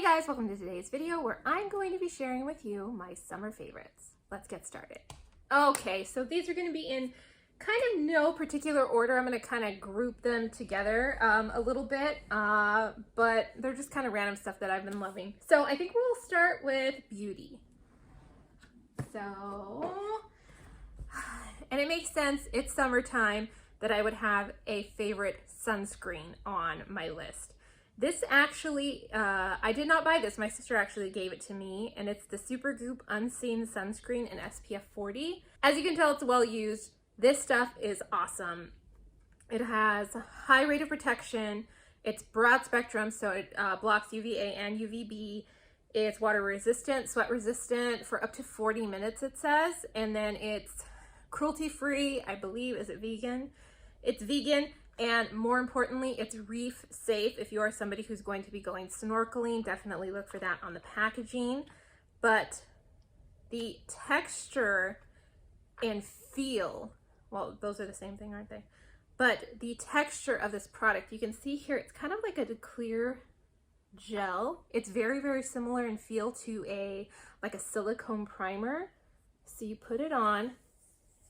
Hey guys, welcome to today's video where I'm going to be sharing with you my summer favorites. Let's get started. Okay, so these are going to be in kind of no particular order. I'm going to kind of group them together a little bit, but they're just kind of random stuff that I've been loving. So I think we'll start with beauty. And it makes sense, it's summertime, that I would have a favorite sunscreen on my list. This actually, I did not buy this. My sister actually gave it to me, and it's the Super Goop Unseen Sunscreen in SPF 40. As you can tell, it's well used. This stuff is awesome. It has a high rate of protection. It's broad spectrum, so it blocks UVA and UVB. It's water resistant, sweat resistant for up to 40 minutes, it says. And then it's cruelty free, I believe. Is it vegan? It's vegan. And more importantly, it's reef safe. If you are somebody who's going to be going snorkeling, definitely look for that on the packaging. But the texture and feel, well, those are the same thing, aren't they? But the texture of this product, you can see here, it's kind of like a clear gel. It's very, very similar in feel to like a silicone primer. So you put it on,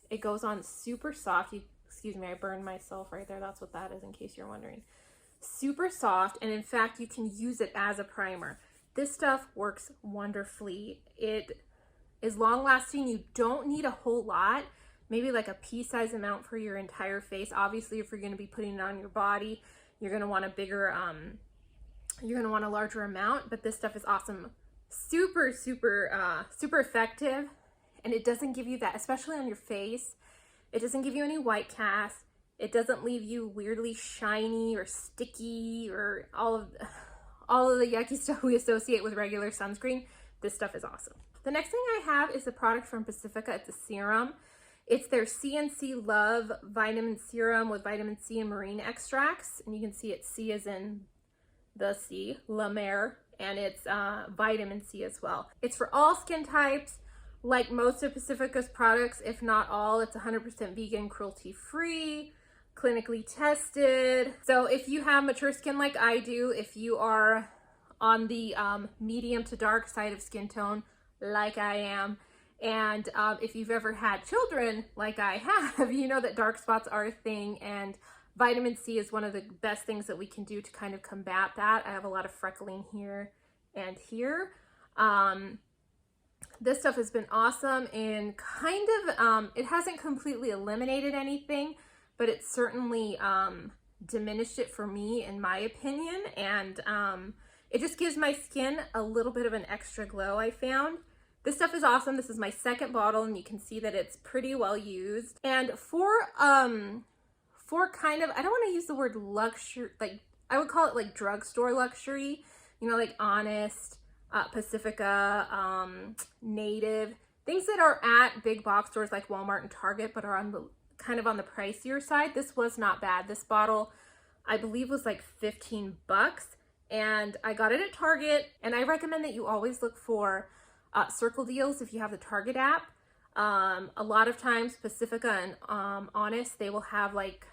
it goes on super soft. Excuse me, I burned myself right there. That's what that is, in case you're wondering. Super soft, and in fact, you can use it as a primer. This stuff works wonderfully. It is long lasting. You don't need a whole lot, maybe like a pea-size amount for your entire face. Obviously, if you're going to be putting it on your body, you're going to want a bigger, you're going to want a larger amount, but this stuff is awesome. Super effective, and it doesn't give you that, especially on your face. It doesn't give you any white cast. It doesn't leave you weirdly shiny or sticky or all of the yucky stuff we associate with regular sunscreen. This stuff is awesome. The next thing I have is a product from Pacifica. It's a serum. It's their CNC Love Vitamin Serum with vitamin C and marine extracts. And you can see it's C as in the C, La Mer, and it's vitamin C as well. It's for all skin types. Like most of Pacifica's products, if not all, it's 100% vegan, cruelty-free, clinically tested. So if you have mature skin like I do, if you are on the medium to dark side of skin tone like I am, and if you've ever had children like I have, you know that dark spots are a thing, and vitamin C is one of the best things that we can do to kind of combat that. I have a lot of freckling here and here. This stuff has been awesome, and kind of, it hasn't completely eliminated anything, but it certainly diminished it for me, in my opinion, and it just gives my skin a little bit of an extra glow, I found. This stuff is awesome. This is my second bottle, and you can see that it's pretty well used. And for kind of, I don't want to use the word luxury, like, I would call it like drugstore luxury, you know, like Honest, Pacifica, Native, things that are at big box stores like Walmart and Target, but are on the kind of on the pricier side. This was not bad. This bottle, I believe, was like 15 bucks, and I got it at Target. And I recommend that you always look for circle deals if you have the Target app. A lot of times Pacifica and Honest, they will have like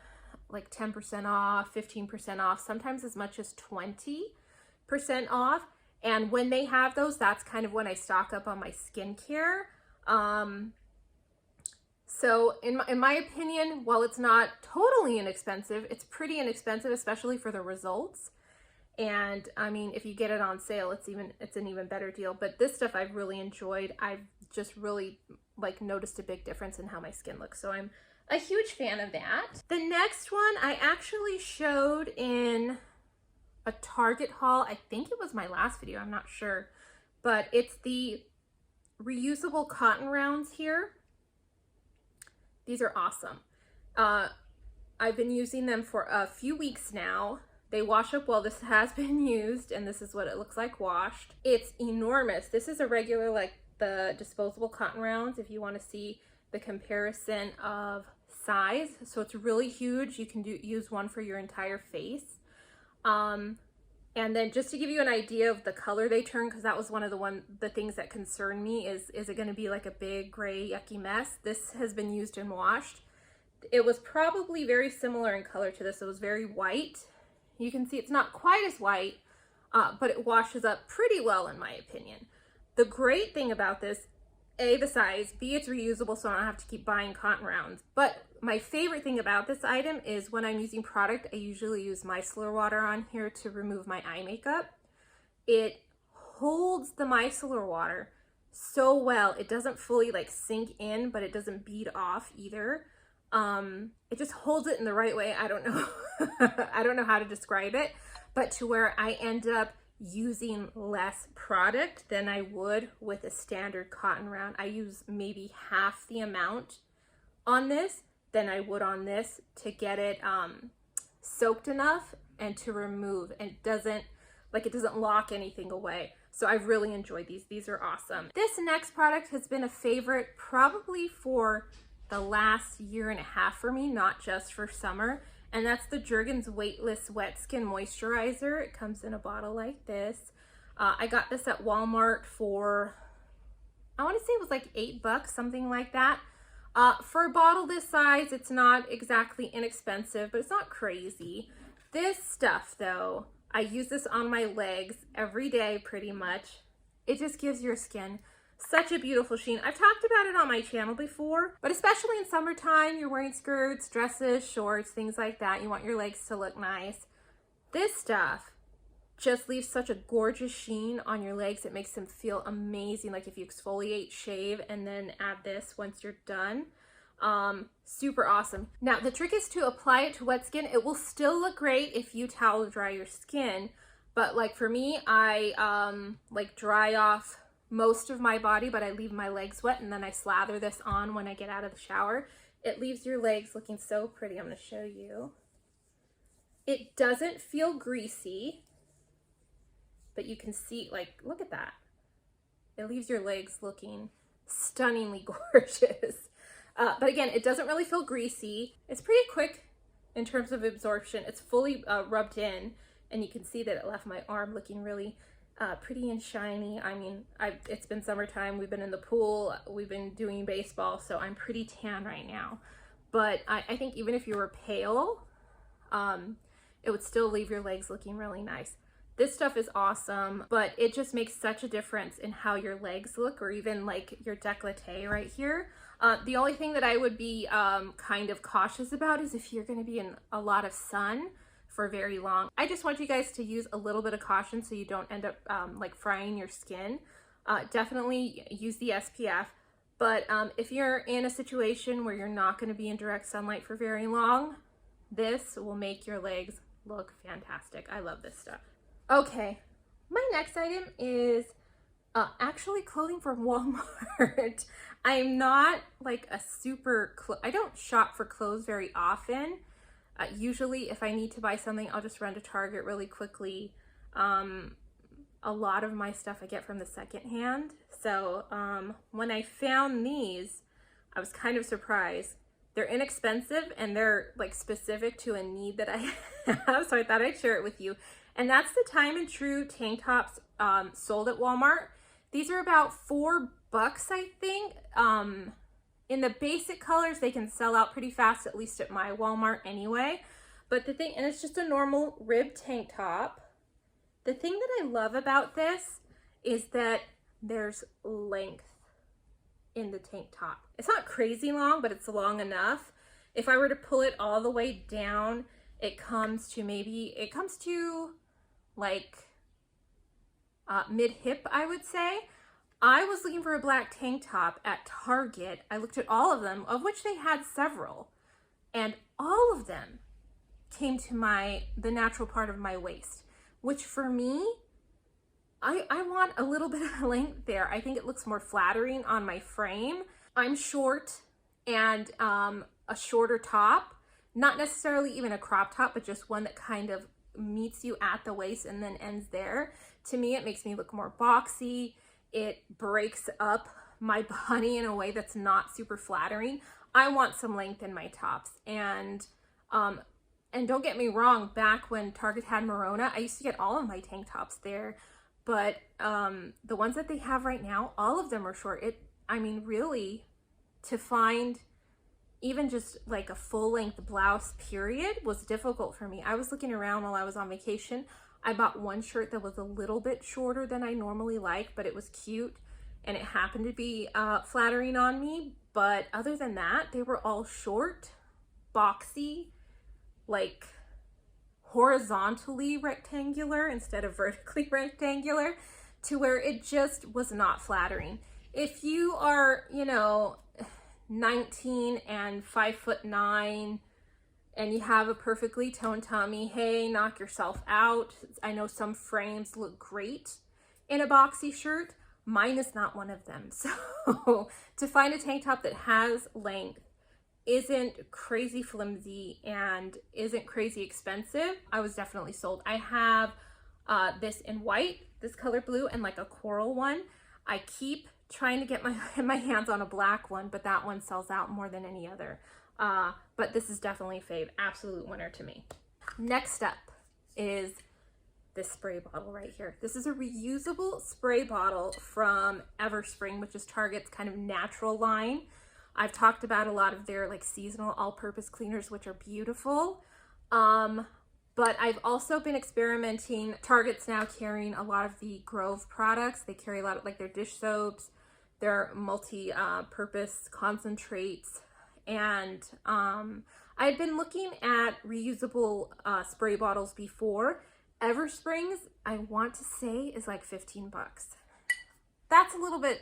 10% off, 15% off, sometimes as much as 20% off. And when they have those, that's kind of when I stock up on my skincare. So in my opinion, while it's not totally inexpensive, it's pretty inexpensive, especially for the results. And I mean, if you get it on sale, it's an even better deal. But this stuff I've really enjoyed. I've just really like noticed a big difference in how my skin looks. So I'm a huge fan of that. The next one I actually showed in a Target haul. I think it was my last video, I'm not sure, but it's the reusable cotton rounds here. These are awesome. I've been using them for a few weeks now. They wash up well. This has been used, and this is what it looks like washed. It's enormous. This is a regular, like the disposable cotton rounds, if you want to see the comparison of size. So it's really huge. You can use one for your entire face. And then just to give you an idea of the color they turn, because that was one of the things that concerned me, is it going to be like a big gray yucky mess? This has been used and washed. It was probably very similar in color to this. It was very white. You can see it's not quite as white, but it washes up pretty well in my opinion. The great thing about this, A, the size, B, it's reusable so I don't have to keep buying cotton rounds. But my favorite thing about this item is when I'm using product, I usually use micellar water on here to remove my eye makeup. It holds the micellar water so well. It doesn't fully like sink in, but it doesn't bead off either. It just holds it in the right way. I don't know. I don't know how to describe it, but to where I end up using less product than I would with a standard cotton round. I use maybe half the amount on this than I would on this to get it soaked enough and to remove, and it doesn't lock anything away. So I've really enjoyed these. These are awesome. This next product has been a favorite probably for the last year and a half for me, not just for summer. And that's the Jergens Weightless Wet Skin Moisturizer. It comes in a bottle like this. I got this at Walmart for, I want to say it was like $8, something like that. For a bottle this size, it's not exactly inexpensive, but it's not crazy. This stuff though, I use this on my legs every day pretty much. It just gives your skin such a beautiful sheen. I've talked about it on my channel before, but especially in summertime, you're wearing skirts, dresses, shorts, things like that. You want your legs to look nice. This stuff just leaves such a gorgeous sheen on your legs. It makes them feel amazing. Like if you exfoliate, shave, and then add this once you're done. Super awesome. Now the trick is to apply it to wet skin. It will still look great if you towel dry your skin, but like for me, I like dry off most of my body, but I leave my legs wet and then I slather this on when I get out of the shower. It leaves your legs looking so pretty. I'm going to show you. It doesn't feel greasy, but you can see, like, look at that. It leaves your legs looking stunningly gorgeous. But again, it doesn't really feel greasy. It's pretty quick in terms of absorption. It's fully rubbed in, and you can see that it left my arm looking really pretty and shiny. I mean, it's been summertime, we've been in the pool, we've been doing baseball, so I'm pretty tan right now. But I think even if you were pale, it would still leave your legs looking really nice. This stuff is awesome, but it just makes such a difference in how your legs look, or even like your décolleté right here. The only thing that I would be kind of cautious about is if you're going to be in a lot of sun for very long. I just want you guys to use a little bit of caution so you don't end up like frying your skin. Definitely use the SPF, but if you're in a situation where you're not going to be in direct sunlight for very long, this will make your legs look fantastic. I love this stuff. Okay, my next item is actually clothing from Walmart. I'm not like a super, I don't shop for clothes very often. Usually if I need to buy something, I'll just run to Target really quickly. A lot of my stuff I get from the secondhand. So when I found these, I was kind of surprised. They're inexpensive and they're like specific to a need that I have. So I thought I'd share it with you. And that's the Time and True tank tops sold at Walmart. These are about $4, I think. In the basic colors, they can sell out pretty fast, at least at my Walmart anyway. But the thing, and it's just a normal ribbed tank top. The thing that I love about this is that there's length in the tank top. It's not crazy long, but it's long enough. If I were to pull it all the way down, it comes to like mid-hip, I would say. I was looking for a black tank top at Target. I looked at all of them, of which they had several, and all of them came to the natural part of my waist, which for me, I want a little bit of length there. I think it looks more flattering on my frame. I'm short, and a shorter top, not necessarily even a crop top, but just one that kind of meets you at the waist and then ends there. To me, it makes me look more boxy. It breaks up my body in a way that's not super flattering. I want some length in my tops. And don't get me wrong, back when Target had Morona, I used to get all of my tank tops there. But the ones that they have right now, all of them are short. I mean, really, to find even just like a full length blouse period was difficult for me. I was looking around while I was on vacation. I bought one shirt that was a little bit shorter than I normally like, but it was cute and it happened to be flattering on me. But other than that, they were all short, boxy, like horizontally rectangular instead of vertically rectangular, to where it just was not flattering. If you are, you know, 19 and 5'9" and you have a perfectly toned tummy, hey, knock yourself out. I know some frames look great in a boxy shirt. Mine is not one of them. So to find a tank top that has length, isn't crazy flimsy, and isn't crazy expensive, I was definitely sold. I have this in white, this color blue, and like a coral one. I keep trying to get my hands on a black one, but that one sells out more than any other. But this is definitely a fave, absolute winner to me. Next up is this spray bottle right here. This is a reusable spray bottle from Everspring, which is Target's kind of natural line. I've talked about a lot of their like seasonal all-purpose cleaners, which are beautiful. But I've also been experimenting. Target's now carrying a lot of the Grove products. They carry a lot of like their dish soaps, their multi-purpose concentrates. And I had been looking at reusable spray bottles before. Everspring's, I want to say, is like 15 bucks. That's a little bit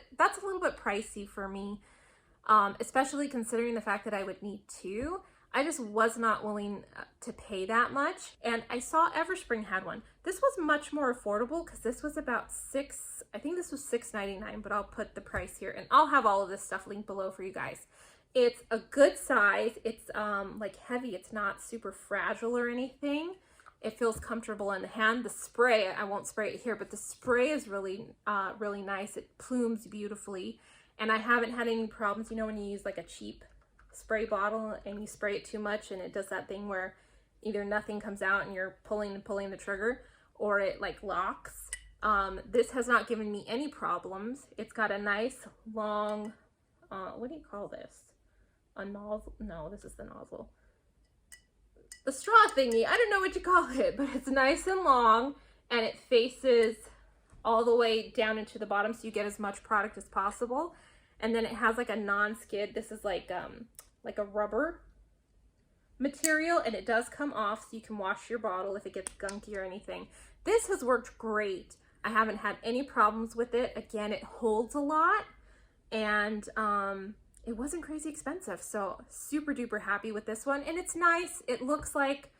pricey for me, especially considering the fact that I would need two. I just was not willing to pay that much. And I saw Everspring had one. This was much more affordable because this was about I think this was $6.99, but I'll put the price here and I'll have all of this stuff linked below for you guys. It's a good size. It's like heavy. It's not super fragile or anything. It feels comfortable in the hand. The spray, I won't spray it here, but the spray is really, really nice. It plumes beautifully. And I haven't had any problems. You know, when you use like a cheap spray bottle and you spray it too much and it does that thing where either nothing comes out and you're pulling and pulling the trigger, or it like locks. This has not given me any problems. It's got a nice long, what do you call this? A nozzle? No, this is the nozzle. The straw thingy, I don't know what you call it, but it's nice and long and it faces all the way down into the bottom so you get as much product as possible. And then it has like a non-skid. This is like a rubber material, and it does come off so you can wash your bottle if it gets gunky or anything. This has worked great. I haven't had any problems with it. Again, it holds a lot, and it wasn't crazy expensive, so super duper happy with this one. And it's nice. It looks like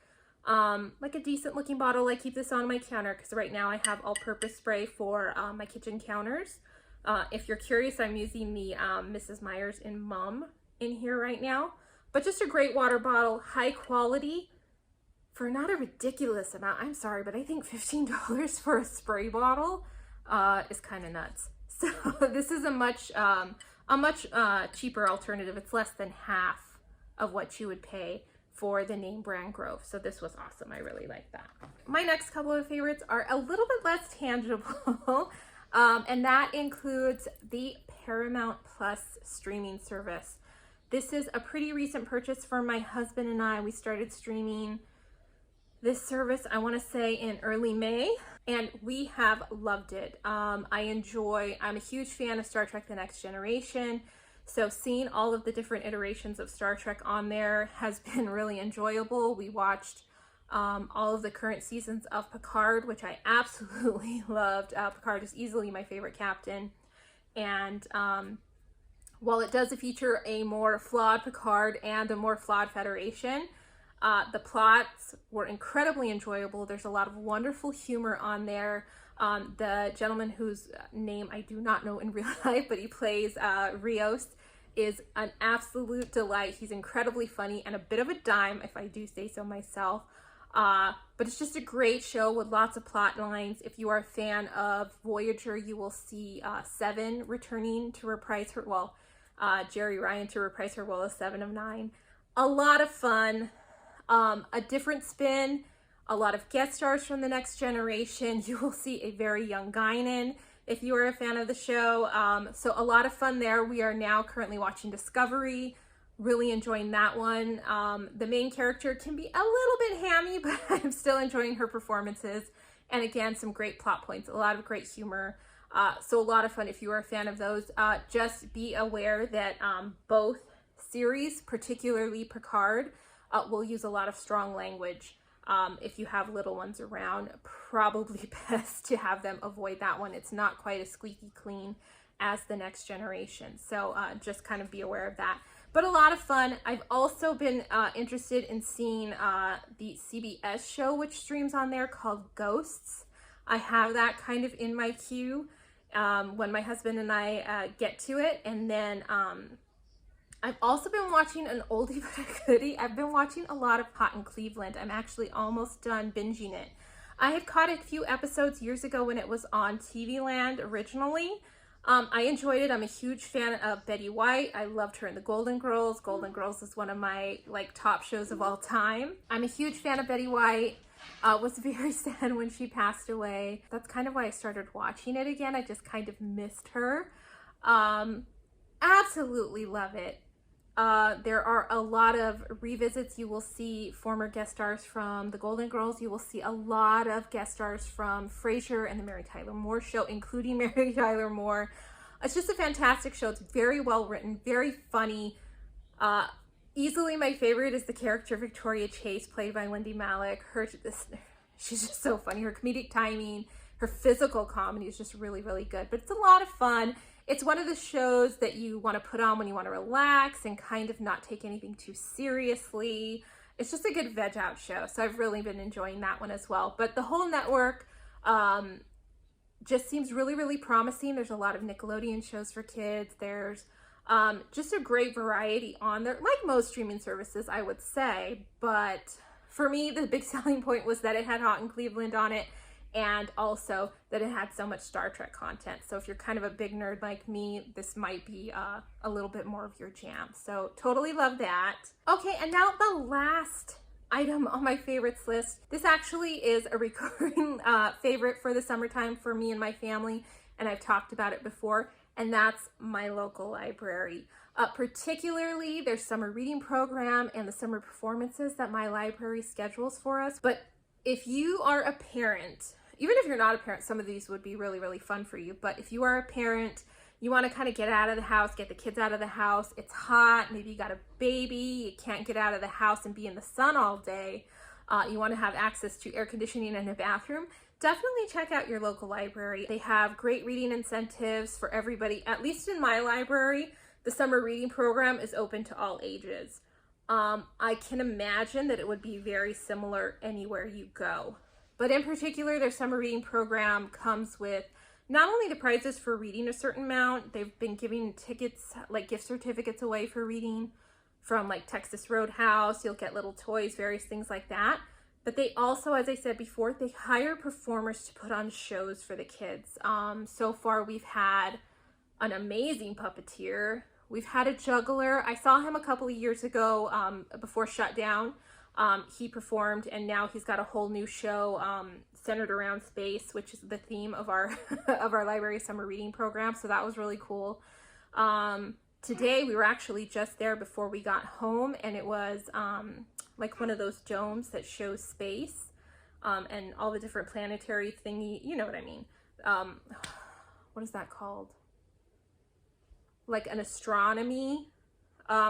a decent looking bottle. I keep this on my counter because right now I have all-purpose spray for my kitchen counters. If you're curious, I'm using the Mrs. Meyer's in Mum in here right now. But just a great water bottle, high quality, for not a ridiculous amount. I'm sorry, but I think $15 for a spray bottle is kind of nuts. So this is a much cheaper alternative. It's less than half of what you would pay for the name brand Grove. So this was awesome. I really like that. My next couple of favorites are a little bit less tangible. And that includes the Paramount Plus streaming service. This is a pretty recent purchase for my husband and I. We started streaming this service, I want to say, in early May, and we have loved it. I'm a huge fan of Star Trek: The Next Generation, so seeing all of the different iterations of Star Trek on there has been really enjoyable. We watched all of the current seasons of Picard, which I absolutely loved. Picard is easily my favorite captain, and while it does feature a more flawed Picard and a more flawed Federation, the plots were incredibly enjoyable. There's a lot of wonderful humor on there. The gentleman whose name I do not know in real life, but he plays Rios, is an absolute delight. He's incredibly funny and a bit of a dime, if I do say so myself. But it's just a great show with lots of plot lines. If you are a fan of Voyager, you will see Seven returning to reprise her, Jerry Ryan to reprise her role as Seven of Nine. A lot of fun, a different spin, a lot of guest stars from The Next Generation. You will see a very young Guinan if you are a fan of the show. So a lot of fun there. We are now currently watching Discovery. Really enjoying that one. The main character can be a little bit hammy, but I'm still enjoying her performances And again, some great plot points, a lot of great humor. So a lot of fun if you are a fan of those. Just be aware that both series, particularly Picard, will use a lot of strong language. If you have little ones around, probably best to have them avoid that one. It's not quite as squeaky clean as the Next Generation. So just kind of be aware of that. But a lot of fun. I've also been interested in seeing the CBS show, which streams on there, called Ghosts. I have that kind of in my queue when my husband and I get to it. And then I've also been watching an oldie but a goodie. I've been watching a lot of Hot in Cleveland. I'm actually almost done binging it. I had caught a few episodes years ago when it was on TV Land originally. I enjoyed it. I'm a huge fan of Betty White. I loved her in the Golden Girls. Golden Girls is one of my top shows of all time. I'm a huge fan of Betty White. Was very sad when she passed away. That's kind of why I started watching it again. I just kind of missed her. Absolutely love it. There are a lot of revisits. You will see former guest stars from the Golden Girls. You will see a lot of guest stars from Frasier and the Mary Tyler Moore Show, including Mary Tyler Moore. It's just a fantastic show. It's very well written, very funny. Easily my favorite is the character Victoria Chase, played by Wendy Malick. She's just so funny. Her comedic timing, her physical comedy is just really, really good. But it's a lot of fun. It's one of the shows that you want to put on when you want to relax and kind of not take anything too seriously. It's just a good veg out show. So I've really been enjoying that one as well. But the whole network just seems really, really promising. There's a lot of Nickelodeon shows for kids. There's just a great variety on there, like most streaming services, I would say. But for me, the big selling point was that it had Hot in Cleveland on it, and also that it had so much Star Trek content. So if you're kind of a big nerd like me, this might be a little bit more of your jam. So totally love that. Okay, and now the last item on my favorites list. This actually is a recurring favorite for the summertime for me and my family, and I've talked about it before, and that's my local library. Particularly their summer reading program and the summer performances that my library schedules for us. But if you are a parent, even if you're not a parent, some of these would be really, really fun for you. But if you are a parent, you want to kind of get out of the house, get the kids out of the house. It's hot. Maybe you got a baby. You can't get out of the house and be in the sun all day. You want to have access to air conditioning and a bathroom. Definitely check out your local library. They have great reading incentives for everybody. At least in my library, the summer reading program is open to all ages. I can imagine that it would be very similar anywhere you go. But in particular, their summer reading program comes with not only the prizes for reading a certain amount, they've been giving tickets, like gift certificates away for reading from like Texas Roadhouse. You'll get little toys, various things like that. But they also, as I said before, they hire performers to put on shows for the kids. So far, we've had an amazing puppeteer. We've had a juggler. I saw him a couple of years ago before shutdown. He performed, and now he's got a whole new show centered around space, which is the theme of our of our library summer reading program. So that was really cool. Today we were actually just there before we got home, and it was like one of those domes that shows space and all the different planetary thingy. You know what I mean? What is that called? Like an astronomy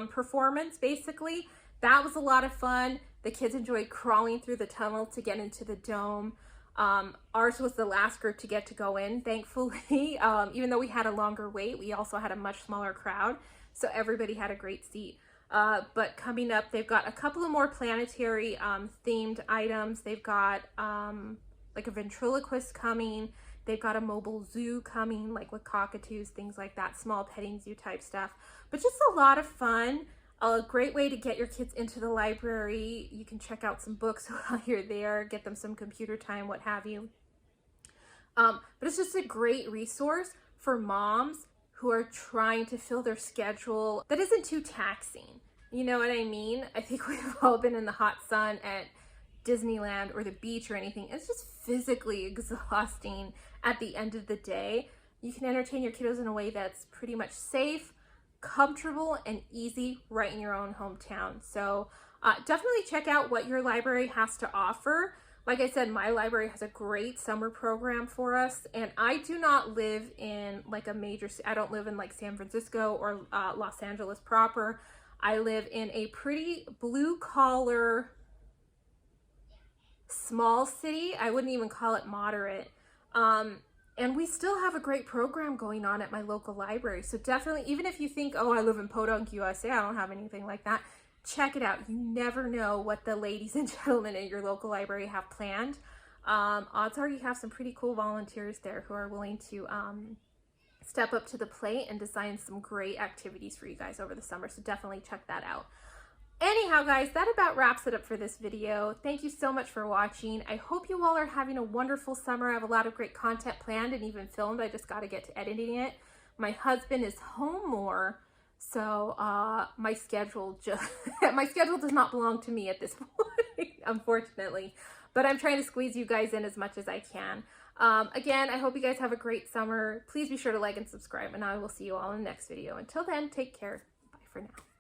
performance, basically. That was a lot of fun. The kids enjoyed crawling through the tunnel to get into the dome. Ours was the last group to get to go in, thankfully. Even though we had a longer wait, we also had a much smaller crowd, so everybody had a great seat. But coming up, they've got a couple of more planetary themed items. They've got like a ventriloquist coming. They've got a mobile zoo coming, like with cockatoos, things like that, small petting zoo type stuff. But just a lot of fun. A great way to get your kids into the library. You can check out some books while you're there, get them some computer time, what have you. But it's just a great resource for moms who are trying to fill their schedule that isn't too taxing. You know what I mean? I think we've all been in the hot sun at Disneyland or the beach or anything. It's just physically exhausting at the end of the day. You can entertain your kiddos in a way that's pretty much safe, comfortable, and easy right in your own hometown. So definitely check out what your library has to offer. Like I said, my library has a great summer program for us, and I do not live in like a major, I don't live in like San Francisco or Los Angeles proper. I live in a pretty blue collar, small city. I wouldn't even call it moderate. And we still have a great program going on at my local library. So definitely, even if you think, oh, I live in Podunk, USA, I don't have anything like that, check it out. You never know what the ladies and gentlemen in your local library have planned. Odds are you have some pretty cool volunteers there who are willing to step up to the plate and design some great activities for you guys over the summer. So definitely check that out. Anyhow, guys, that about wraps it up for this video. Thank you so much for watching. I hope you all are having a wonderful summer. I have a lot of great content planned and even filmed. I just got to get to editing it. My husband is home more, so my schedule does not belong to me at this point, unfortunately. But I'm trying to squeeze you guys in as much as I can. Again, I hope you guys have a great summer. Please be sure to like and subscribe, and I will see you all in the next video. Until then, take care. Bye for now.